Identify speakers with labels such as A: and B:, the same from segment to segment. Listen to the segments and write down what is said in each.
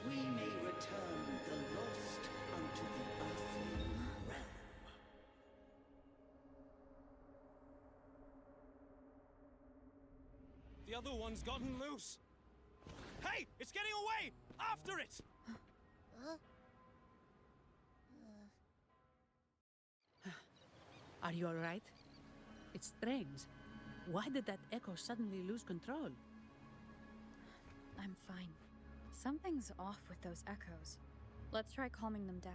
A: we may return the lost unto the earthly realm.
B: The other one's gotten loose! Hey! It's getting away! After it!
C: Are you alright? It's strange. Why did that echo suddenly lose control?
D: I'm fine. Something's off with those echoes. Let's try calming them down.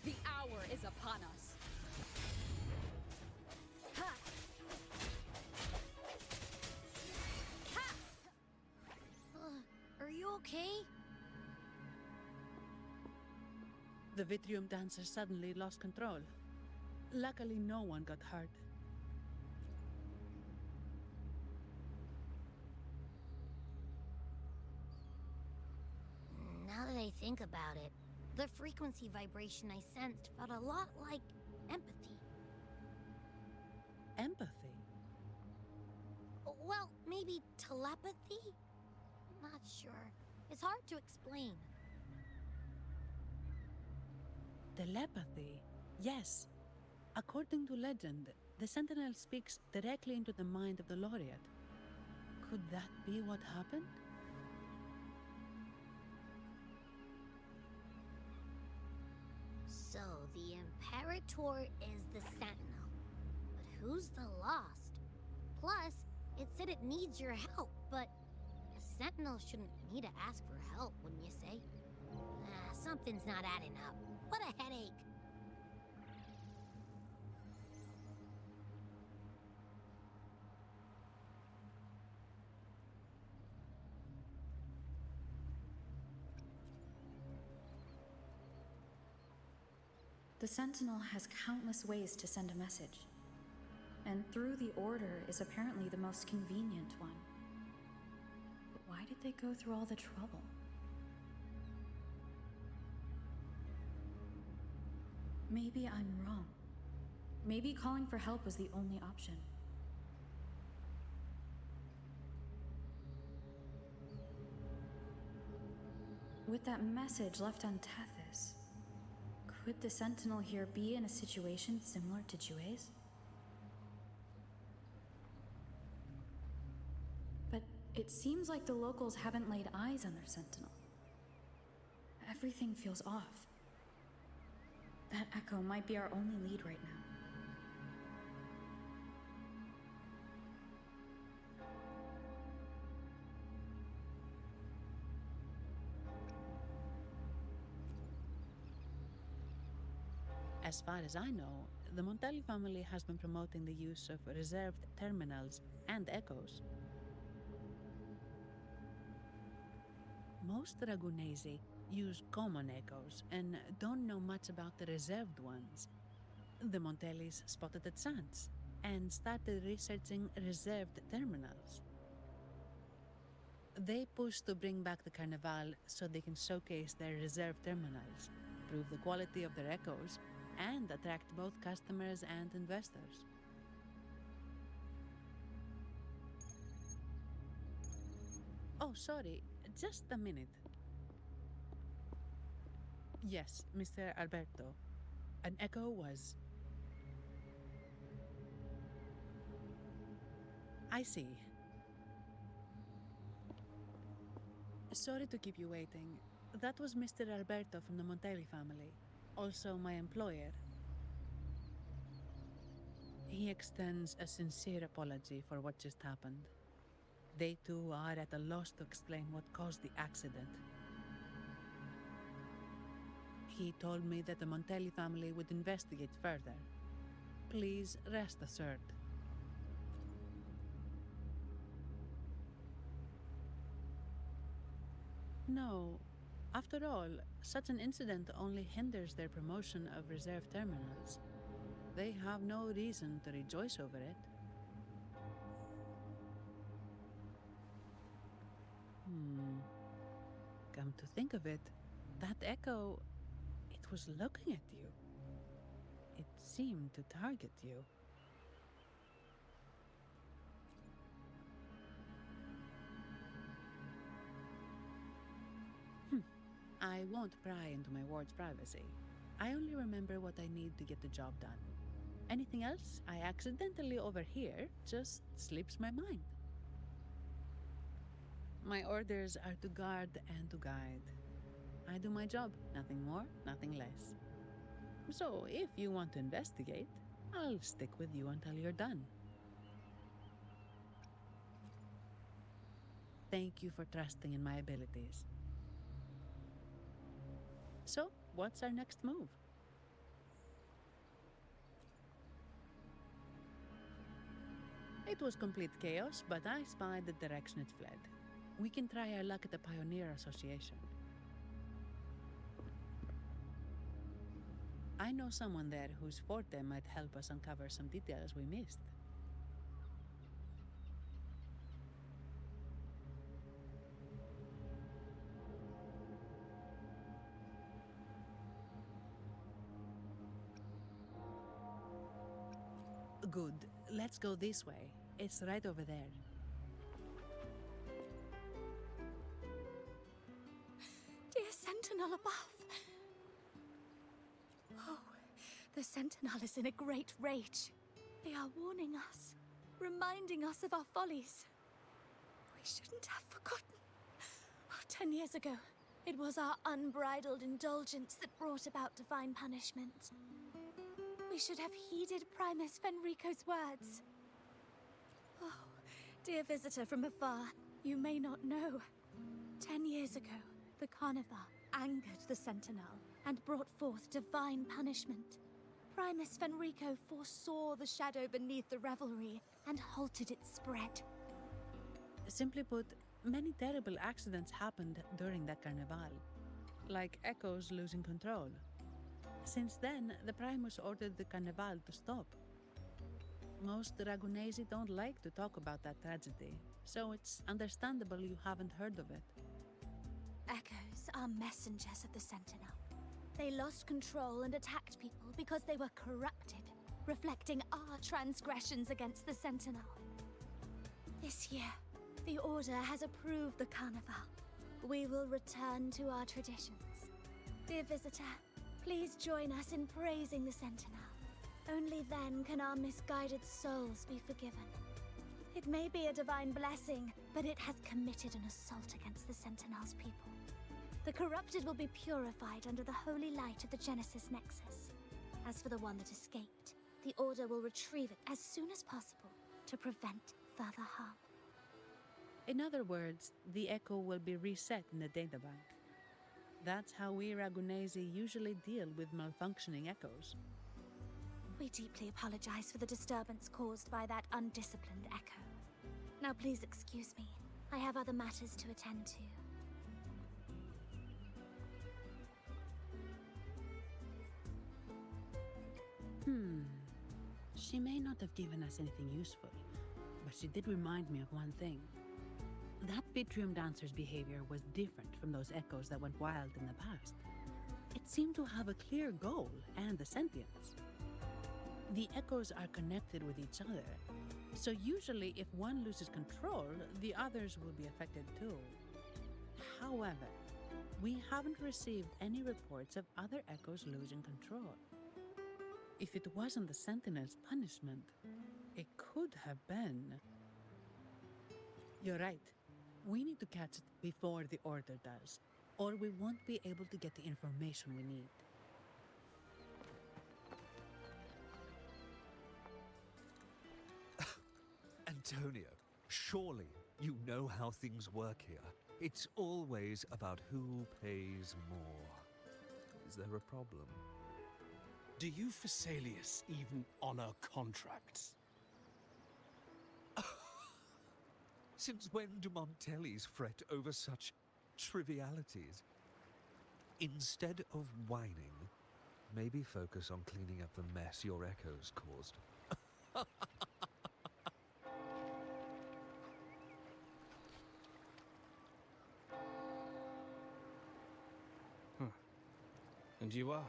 D: The hour is upon us.
E: Are you okay?
C: The Vitrium dancer suddenly lost control. Luckily, no one got hurt.
E: Now that I think about it, the frequency vibration I sensed felt a lot like empathy.
C: Empathy?
E: Well, maybe telepathy? Not sure. It's hard to explain.
C: Telepathy? Yes. According to legend, the Sentinel speaks directly into the mind of the laureate. Could that be what happened?
E: So, the Imperator is the Sentinel. But who's the Lost? Plus, it said it needs your help, but a Sentinel shouldn't need to ask for help, wouldn't you say? Something's not adding up. What a headache.
D: The Sentinel has countless ways to send a message. And through the Order is apparently the most convenient one. But why did they go through all the trouble? Maybe I'm wrong. Maybe calling for help was the only option. With that message left on Tethys, could the Sentinel here be in a situation similar to Jue's? But it seems like the locals haven't laid eyes on their Sentinel. Everything feels off. That echo might be our only lead right now.
C: As far as I know, the Montelli family has been promoting the use of reserved terminals and echoes. Most Ragunesi use common echoes and don't know much about the reserved ones. The Montellis spotted a chance and started researching reserved terminals. They pushed to bring back the Carnival so they can showcase their reserved terminals, prove the quality of their echoes, and attract both customers and investors. Oh, sorry, just a minute. Yes, Mr. Alberto. An echo was... I see. Sorry to keep you waiting. That was Mr. Alberto from the Montelli family, also my employer. He extends a sincere apology for what just happened. They too are at a loss to explain what caused the accident. He told me that the Montelli family would investigate further. Please rest assured. No. After all, such an incident only hinders their promotion of reserve terminals. They have no reason to rejoice over it. Come to think of it, that echo, it was looking at you. It seemed to target you. I won't pry into my ward's privacy. I only remember what I need to get the job done. Anything else I accidentally overhear just slips my mind. My orders are to guard and to guide. I do my job, nothing more, nothing less. So if you want to investigate, I'll stick with you until you're done. Thank you for trusting in my abilities. So, what's our next move? It was complete chaos, but I spied the direction it fled. We can try our luck at the Pioneer Association. I know someone there whose forte might help us uncover some details we missed. Good. Let's go this way. It's right over there.
F: Dear Sentinel above. Oh, the Sentinel is in a great rage. They are warning us, reminding us of our follies. We shouldn't have forgotten. 10 years ago, it was our unbridled indulgence that brought about divine punishment. We should have heeded Primus Fenrico's words. Oh, dear visitor from afar, you may not know. 10 years ago, the Carnival angered the Sentinel and brought forth divine punishment. Primus Fenrico foresaw the shadow beneath the revelry and halted its spread.
C: Simply put, many terrible accidents happened during that Carnival, like Echo's losing control. Since then, the Primus ordered the Carnival to stop. Most Ragunesi don't like to talk about that tragedy, so it's understandable you haven't heard of it.
F: Echoes are messengers of the Sentinel. They lost control and attacked people because they were corrupted, reflecting our transgressions against the Sentinel. This year, the Order has approved the Carnival. We will return to our traditions. Dear visitor, please join us in praising the Sentinel. Only then can our misguided souls be forgiven. It may be a divine blessing, but it has committed an assault against the Sentinel's people. The corrupted will be purified under the holy light of the Genesis Nexus. As for the one that escaped, the Order will retrieve it as soon as possible to prevent further harm.
C: In other words, the Echo will be reset in the databank. That's how we Ragunesi usually deal with malfunctioning echoes.
F: We deeply apologize for the disturbance caused by that undisciplined echo. Now please excuse me. I have other matters to attend to.
C: She may not have given us anything useful, but she did remind me of one thing. That Vitrium dancer's behavior was different from those echoes that went wild in the past. It seemed to have a clear goal and a sentience. The echoes are connected with each other, so usually if one loses control, the others will be affected too. However, we haven't received any reports of other echoes losing control. If it wasn't the Sentinel's punishment, it could have been. You're right. We need to catch it before the Order does, or we won't be able to get the information we need.
G: Antonio, surely you know how things work here. It's always about who pays more. Is there a problem?
B: Do you Phasaelius even honor contracts?
G: Since when do Montellis fret over such trivialities? Instead of whining, maybe focus on cleaning up the mess your echoes caused.
H: And you are?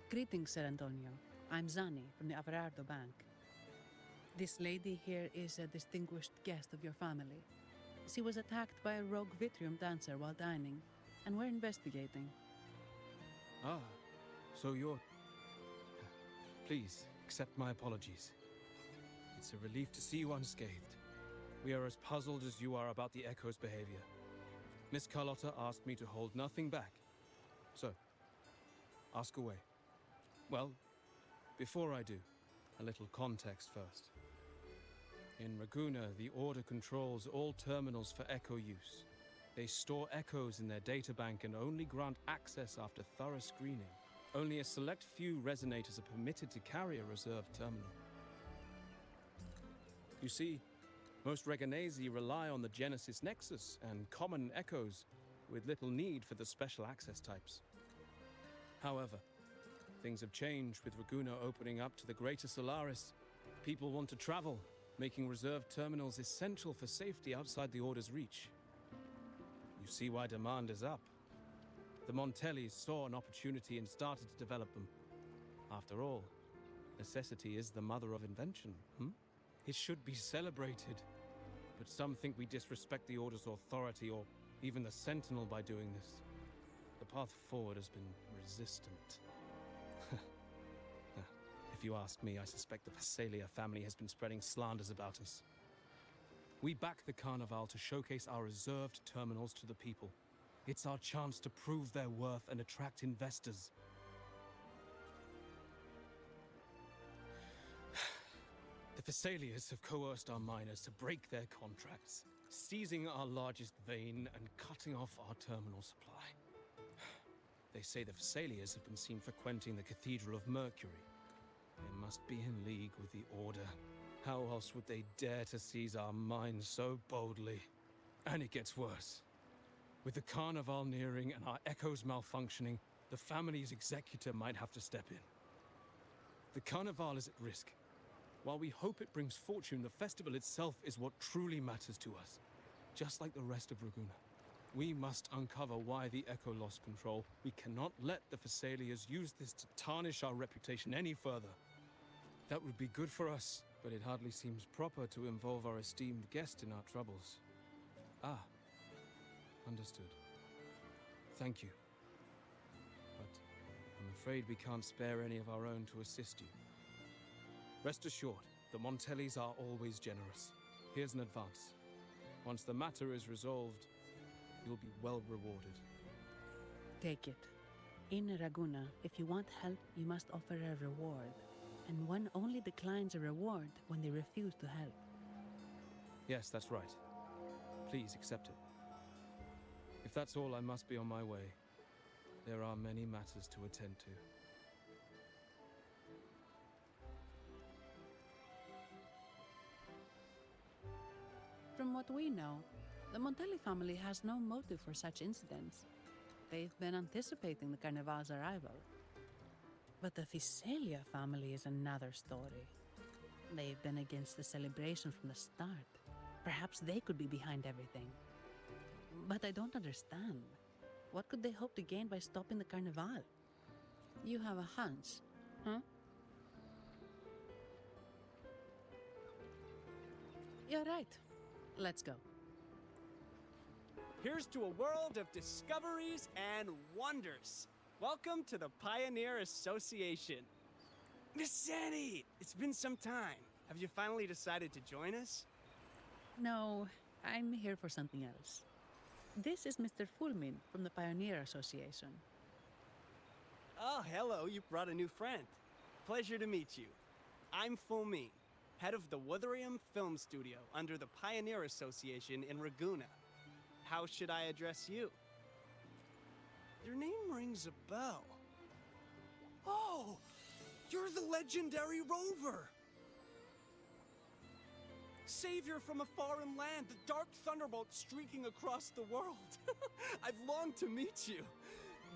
C: Greetings, Sir Antonio. I'm Zani from the Averardo Bank. This lady here is a distinguished guest of your family. She was attacked by a rogue Vitrium dancer while dining, and we're investigating.
H: Ah, so you're... Please, accept my apologies. It's a relief to see you unscathed. We are as puzzled as you are about the Echo's behavior. Miss Carlotta asked me to hold nothing back. So, ask away. Well, before I do, a little context first. In Raguna, the Order controls all terminals for Echo use. They store Echoes in their databank and only grant access after thorough screening. Only a select few resonators are permitted to carry a reserved terminal. You see, most Reganesi rely on the Genesis Nexus and common Echoes, with little need for the special access types. However, things have changed with Raguna opening up to the Greater Solaris. People want to travel, making reserved terminals essential for safety outside the Order's reach. You see why demand is up. The Montellis saw an opportunity and started to develop them. After all, necessity is the mother of invention, It should be celebrated. But some think we disrespect the Order's authority or even the Sentinel by doing this. The path forward has been resistant. If you ask me, I suspect the Phasalia family has been spreading slanders about us. We back the Carnival to showcase our reserved terminals to the people. It's our chance to prove their worth and attract investors. The Phasalias have coerced our miners to break their contracts, seizing our largest vein and cutting off our terminal supply. They say the Phasalias have been seen frequenting the Cathedral of Mercury. They must be in league with the Order. How else would they dare to seize our mines so boldly? And it gets worse. With the Carnival nearing and our Echoes malfunctioning, the family's executor might have to step in. The Carnival is at risk. While we hope it brings fortune, the festival itself is what truly matters to us. Just like the rest of Raguna. We must uncover why the Echo lost control. We cannot let the Phasalias use this to tarnish our reputation any further. That would be good for us, but it hardly seems proper to involve our esteemed guest in our troubles. Ah, understood. Thank you. But I'm afraid we can't spare any of our own to assist you. Rest assured, the Montellis are always generous. Here's an advance. Once the matter is resolved, you'll be well rewarded.
C: Take it. In Raguna, if you want help, you must offer a reward. And one only declines a reward when they refuse to help.
H: Yes, that's right. Please accept it. If that's all, I must be on my way. There are many matters to attend to.
C: From what we know, the Montelli family has no motive for such incidents. They've been anticipating the Carnival's arrival. But the Phasalia family is another story. They've been against the celebration from the start. Perhaps they could be behind everything. But I don't understand. What could they hope to gain by stopping the Carnival? You have a hunch, huh? You're right. Let's go.
B: Here's to a world of discoveries and wonders. Welcome to the Pioneer Association. Miss Zanny, it's been some time. Have you finally decided to join us?
C: No, I'm here for something else. This is Mr. Fulmin from the Pioneer Association.
B: Oh, hello, you brought a new friend. Pleasure to meet you. I'm Fulmin, head of the Wuthering Film Studio under the Pioneer Association in Raguna. How should I address you? Your name rings a bell. Oh, you're the legendary Rover! Savior from a foreign land, the dark thunderbolt streaking across the world. I've longed to meet you.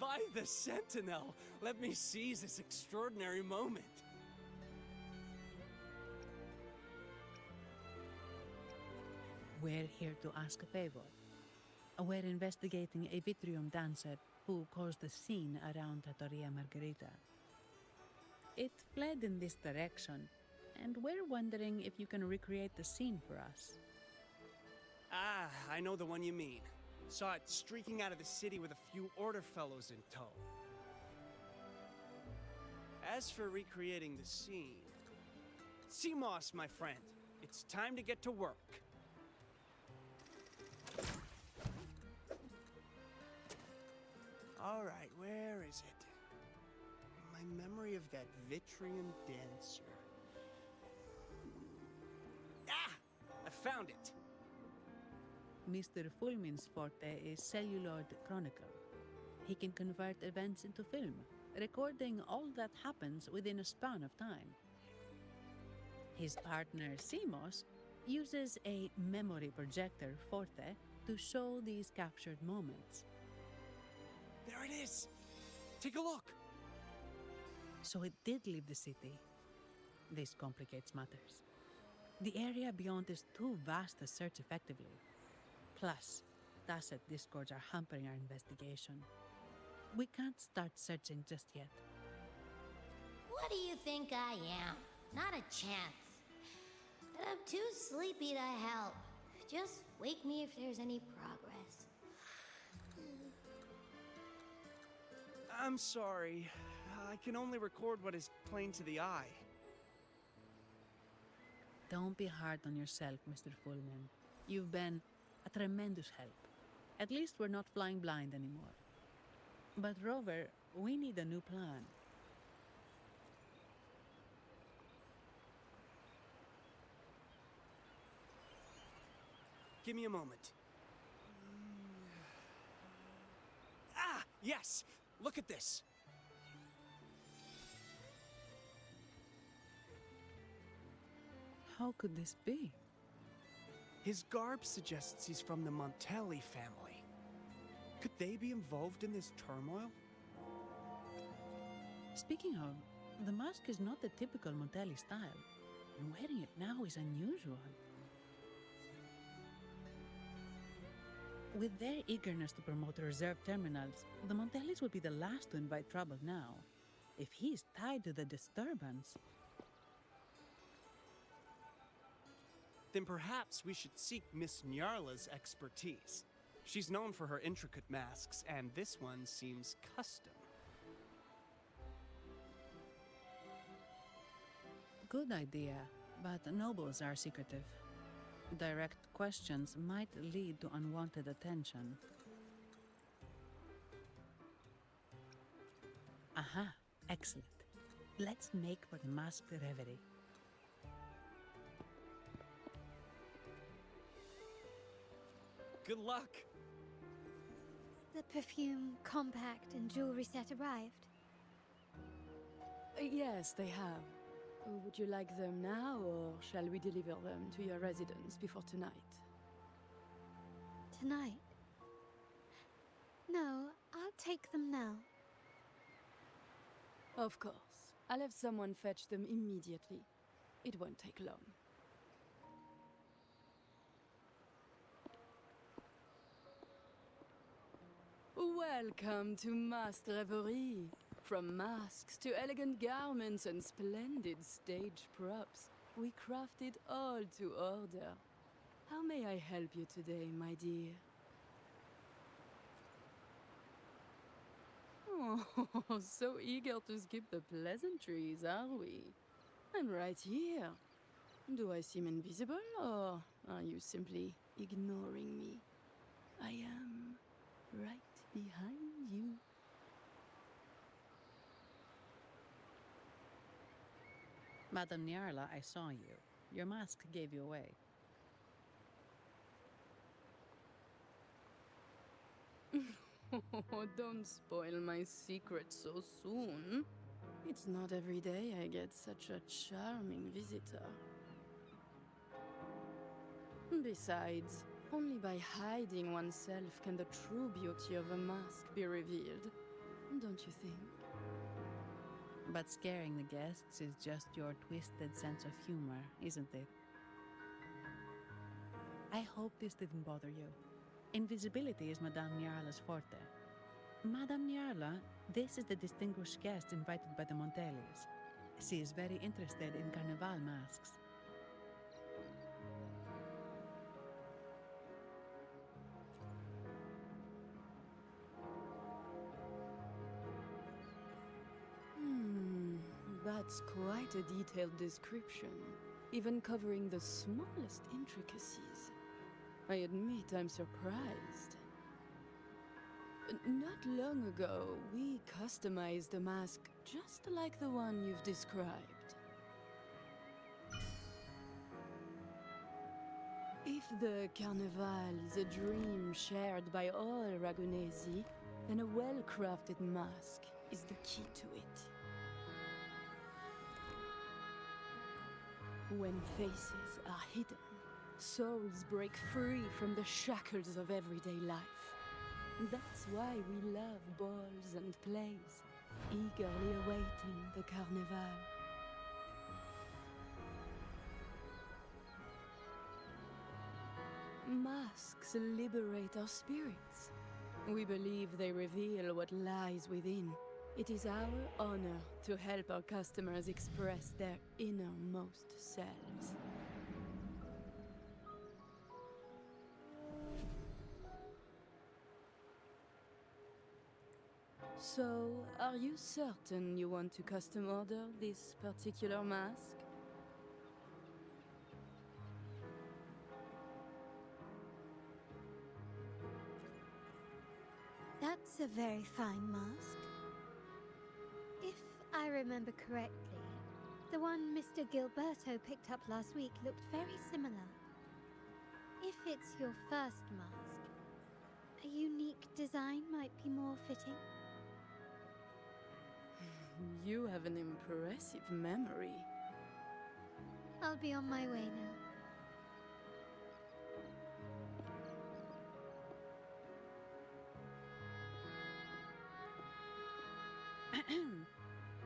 B: By the Sentinel, let me seize this extraordinary moment.
C: We're here to ask a favor. We're investigating a Vitrium dancer who caused a scene around Trattoria Margherita. It fled in this direction, and we're wondering if you can recreate the scene for us.
B: Ah, I know the one you mean. Saw it streaking out of the city with a few order fellows in tow. As for recreating the scene... CMOS, my friend. It's time to get to work. All right, where is it? My memory of that Vitrium dancer. Ah! I found it!
C: Mr. Fulmin's forte is celluloid chronicle. He can convert events into film, recording all that happens within a span of time. His partner, CMOS, uses a memory projector, Forte, to show these captured moments.
B: There it is! Take a look!
C: So it did leave the city. This complicates matters. The area beyond is too vast to search effectively. Plus, Tacet discords are hampering our investigation. We can't start searching just yet.
E: What do you think I am? Not a chance. But I'm too sleepy to help. Just wake me if there's any progress.
B: I'm sorry. I can only record what is plain to the eye.
C: Don't be hard on yourself, Mr. Fullman. You've been a tremendous help. At least we're not flying blind anymore. But Rover, we need a new plan.
B: Give me a moment. Ah! Yes! Look at this!
C: How could this be?
B: His garb suggests he's from the Montelli family. Could they be involved in this turmoil?
C: Speaking of, the mask is not the typical Montelli style, and wearing it now is unusual. With their eagerness to promote reserved terminals, the Montellis would be the last to invite trouble now. If he's tied to the disturbance...
B: Then perhaps we should seek Miss Nyarla's expertise. She's known for her intricate masks, and this one seems custom.
C: Good idea, but nobles are secretive. Direct questions might lead to unwanted attention. Aha, excellent. Let's make for the masked reverie.
B: Good luck!
F: The perfume, compact, and jewelry set arrived.
I: Yes, they have. Would you like them now, or shall we deliver them to your residence before tonight?
F: Tonight? No, I'll take them now.
I: Of course. I'll have someone fetch them immediately. It won't take long. Welcome to Masked Reverie. From masks to elegant garments and splendid stage props, we craft it all to order. How may I help you today, my dear? Oh, so eager to skip the pleasantries, are we? I'm right here. Do I seem invisible, or are you simply ignoring me? I am right behind you.
C: Madame Nyarla, I saw you. Your mask gave you away.
I: Oh, don't spoil my secret so soon. It's not every day I get such a charming visitor. Besides, only by hiding oneself can the true beauty of a mask be revealed. Don't you think?
C: But scaring the guests is just your twisted sense of humor, isn't it? I hope this didn't bother you. Invisibility is Madame Nyarla's forte. Madame Nyarla, this is the distinguished guest invited by the Montellis. She is very interested in Carnival masks.
I: That's quite a detailed description, even covering the smallest intricacies. I admit I'm surprised. Not long ago, we customized a mask just like the one you've described. If the Carnival is a dream shared by all Ragunesi, then a well-crafted mask is the key to it. When faces are hidden, souls break free from the shackles of everyday life. That's why we love balls and plays, eagerly awaiting the Carnival. Masks liberate our spirits. We believe they reveal what lies within. It is our honor to help our customers express their innermost selves. So, are you certain you want to custom order this particular mask?
E: That's a very fine mask. If I remember correctly, the one Mr. Gilberto picked up last week looked very similar. If it's your first mask, a unique design might be more fitting.
I: You have an impressive memory.
E: I'll be on my way now.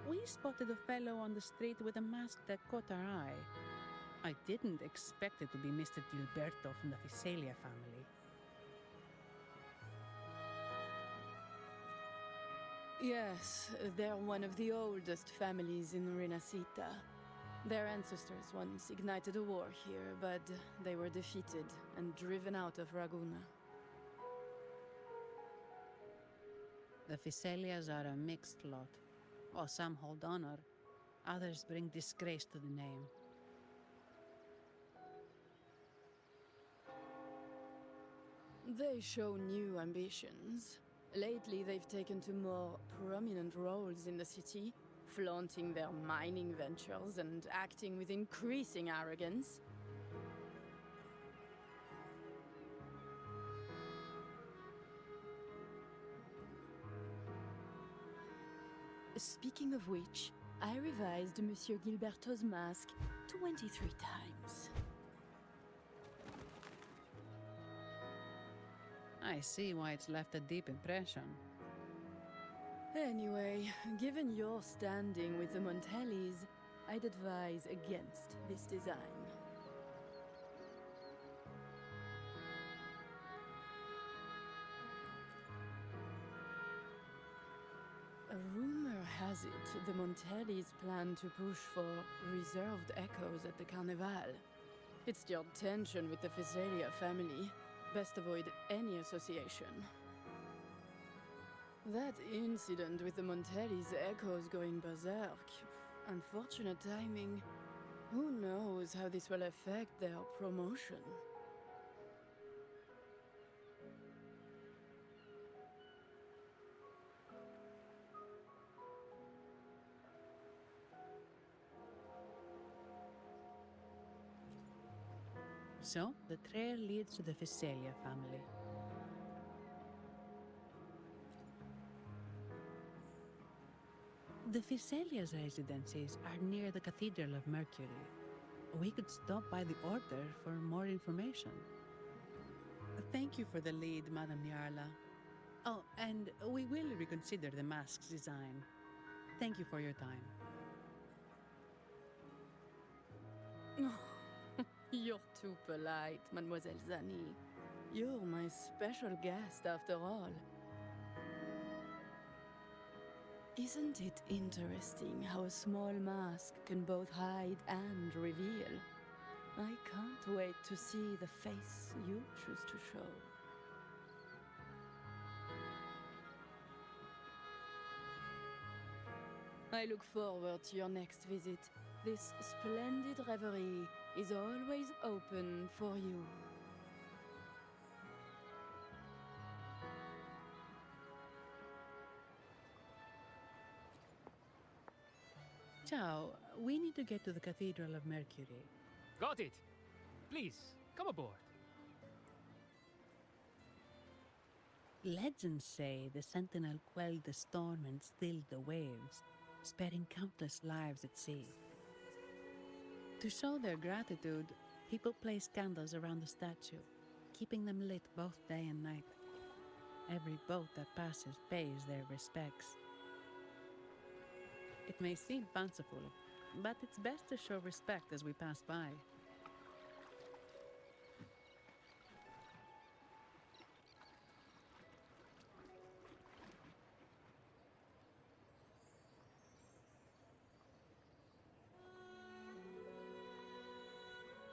C: We spotted a fellow on the street with a mask that caught our eye. I didn't expect it to be Mr. Gilberto from the Visalia family.
I: Yes, they're one of the oldest families in Renacita. Their ancestors once ignited a war here, but they were defeated and driven out of Raguna.
C: The Visalias are a mixed lot. While some hold honor, others bring disgrace to the name.
I: They show new ambitions. Lately, they've taken to more prominent roles in the city, flaunting their mining ventures and acting with increasing arrogance. Speaking of which, I revised Monsieur Gilberto's mask 23 times.
C: I see why it's left a deep impression.
I: Anyway, given your standing with the Montellis, I'd advise against this design. A rumor has it the Montellis plan to push for reserved echoes at the Carnival. It's the tension with the Visalia family. Best avoid any association. That incident with the Montellis' echoes going berserk. Unfortunate timing. Who knows how this will affect their promotion?
C: So, the trail leads to the Visalia family. The Visalia's residences are near the Cathedral of Mercury. We could stop by the Order for more information. Thank you for the lead, Madame Nyarla. Oh, and we will reconsider the mask's design. Thank you for your time.
I: You're too polite, Mademoiselle Zani. You're my special guest after all. Isn't it interesting how a small mask can both hide and reveal? I can't wait to see the face you choose to show. I look forward to your next visit. This splendid reverie is always open for you.
C: Ciao, we need to get to the Cathedral of Mercury.
J: Got it. Please, come aboard.
C: Legends say the Sentinel quelled the storm and stilled the waves, sparing countless lives at sea. To show their gratitude, people place candles around the statue, keeping them lit both day and night. Every boat that passes pays their respects. It may seem fanciful, but it's best to show respect as we pass by.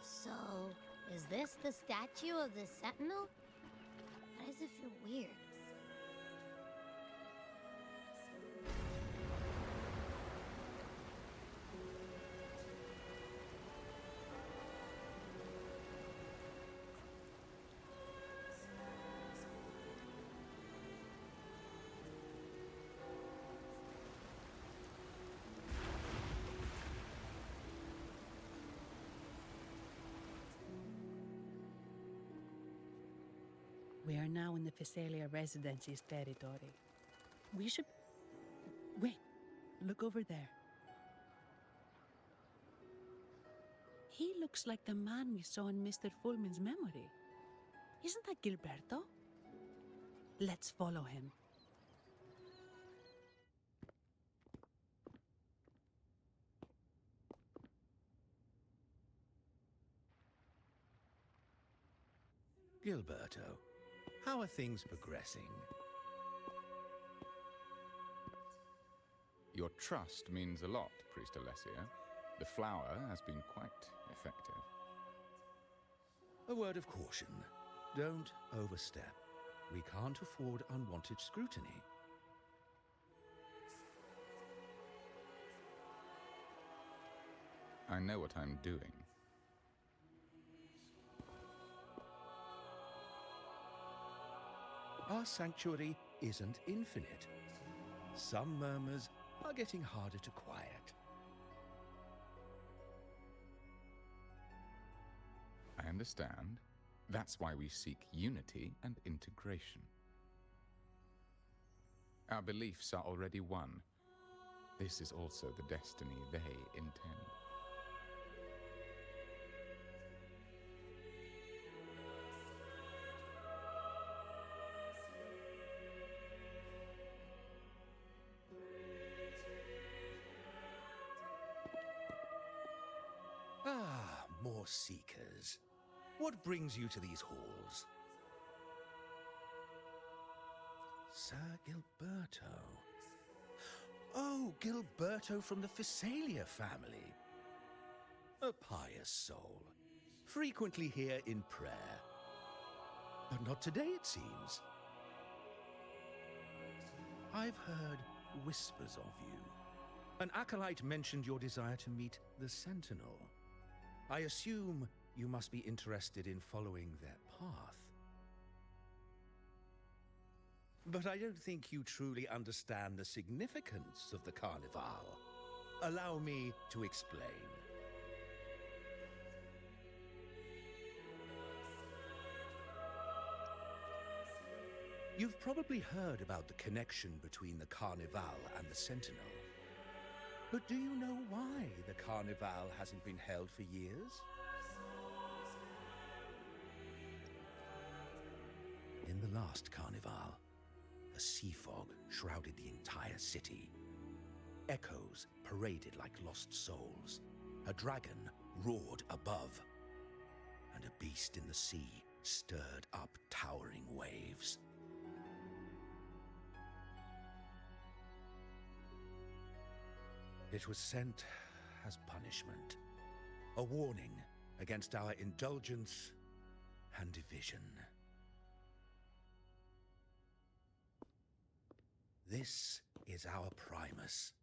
E: So, is this the statue of the Sentinel? Why does it feel weird?
C: We are now in the Physalia Residency's territory. We should... Wait, look over there. He looks like the man we saw in Mr. Fulmin's memory. Isn't that Gilberto? Let's follow him.
K: Gilberto, how are things progressing?
L: Your trust means a lot, Priest Alessia. The flower has been quite effective.
K: A word of caution. Don't overstep. We can't afford unwanted scrutiny.
L: I know what I'm doing.
K: Our sanctuary isn't infinite. Some murmurs are getting harder to quiet.
L: I understand. That's why we seek unity and integration. Our beliefs are already one. This is also the destiny they intend.
K: Ah, more seekers. What brings you to these halls? Sir Gilberto. Oh, Gilberto from the Physalia family. A pious soul. Frequently here in prayer. But not today, it seems. I've heard whispers of you. An acolyte mentioned your desire to meet the Sentinel. I assume you must be interested in following their path. But I don't think you truly understand the significance of the Carnival. Allow me to explain. You've probably heard about the connection between the Carnival and the Sentinel. But do you know why the Carnival hasn't been held for years? In the last Carnival, a sea fog shrouded the entire city. Echoes paraded like lost souls. A dragon roared above. And a beast in the sea stirred up towering waves. It was sent as punishment, a warning against our indulgence and division. This is our Primus,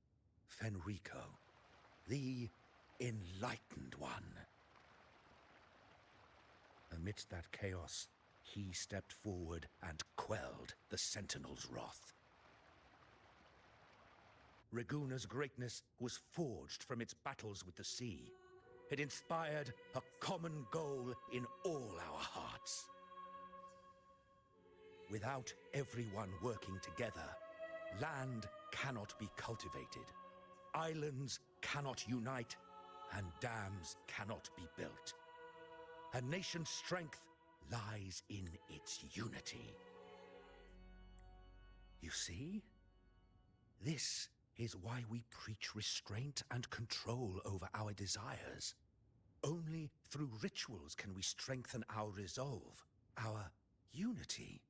K: Fenrico, the Enlightened One. Amidst that chaos, he stepped forward and quelled the Sentinel's wrath. Raguna's greatness was forged from its battles with the sea. It inspired a common goal in all our hearts. Without everyone working together, land cannot be cultivated, islands cannot unite, and dams cannot be built. A nation's strength lies in its unity. You see? This is why we preach restraint and control over our desires. Only through rituals can we strengthen our resolve, our unity.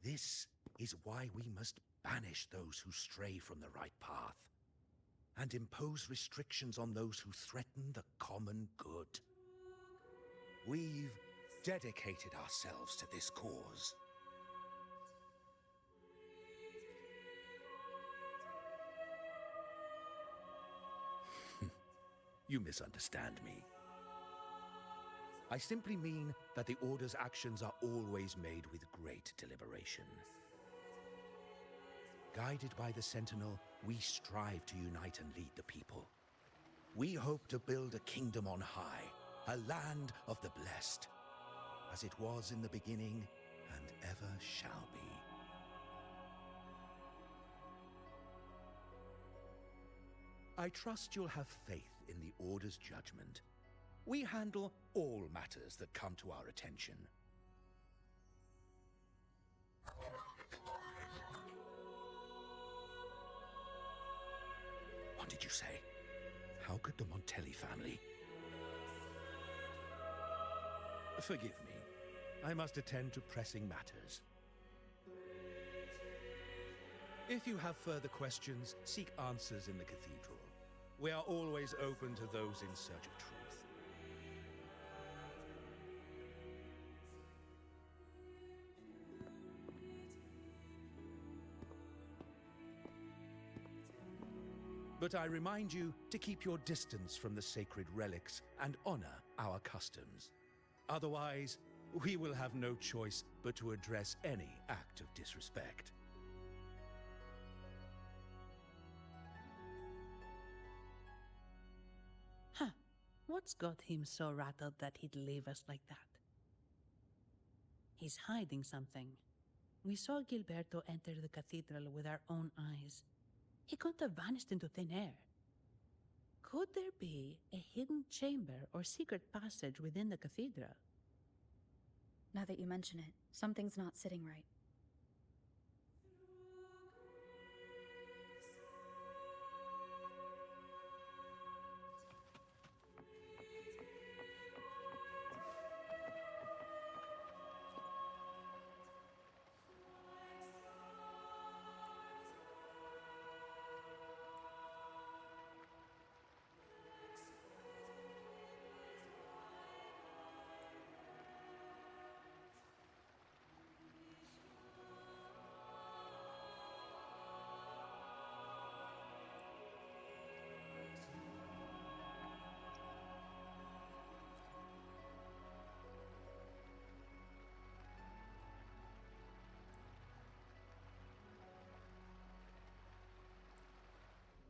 K: This is why we must banish those who stray from the right path, and impose restrictions on those who threaten the common good. We've dedicated ourselves to this cause. You misunderstand me. I simply mean that the Order's actions are always made with great deliberation. Guided by the Sentinel, we strive to unite and lead the people. We hope to build a kingdom on high, a land of the blessed, as it was in the beginning and ever shall be. I trust you'll have faith in the Order's judgment. We handle all matters that come to our attention. What did you say? How could the Montelli family? Forgive me. I must attend to pressing matters. If you have further questions, seek answers in the cathedral. We are always open to those in search of truth. But I remind you to keep your distance from the sacred relics and honor our customs. Otherwise, we will have no choice but to address any act of disrespect.
C: Huh. What's got him so rattled that he'd leave us like that? He's hiding something. We saw Gilberto enter the cathedral with our own eyes. He couldn't have vanished into thin air. Could there be a hidden chamber or secret passage within the cathedral?
D: Now that you mention it, something's not sitting right.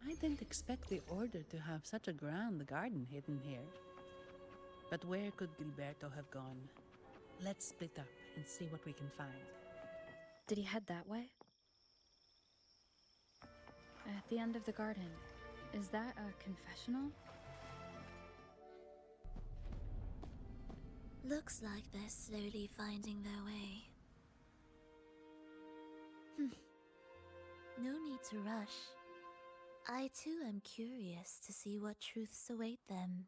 C: I didn't expect the Order to have such a grand garden hidden here. But where could Gilberto have gone? Let's split up and see what we can find.
D: Did he head that way? At the end of the garden. Is that a confessional?
F: Looks like they're slowly finding their way. No need to rush. I too am curious to see what truths await them.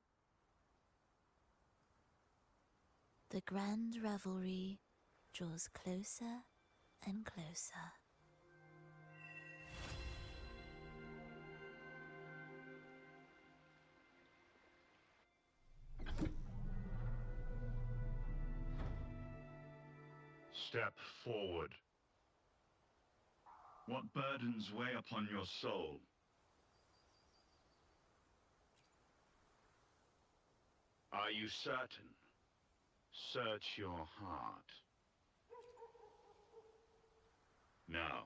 M: The grand revelry draws closer and closer.
N: Step forward. What burdens weigh upon your soul? Are you certain? Search your heart. Now,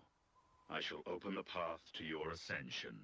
N: I shall open the path to your ascension.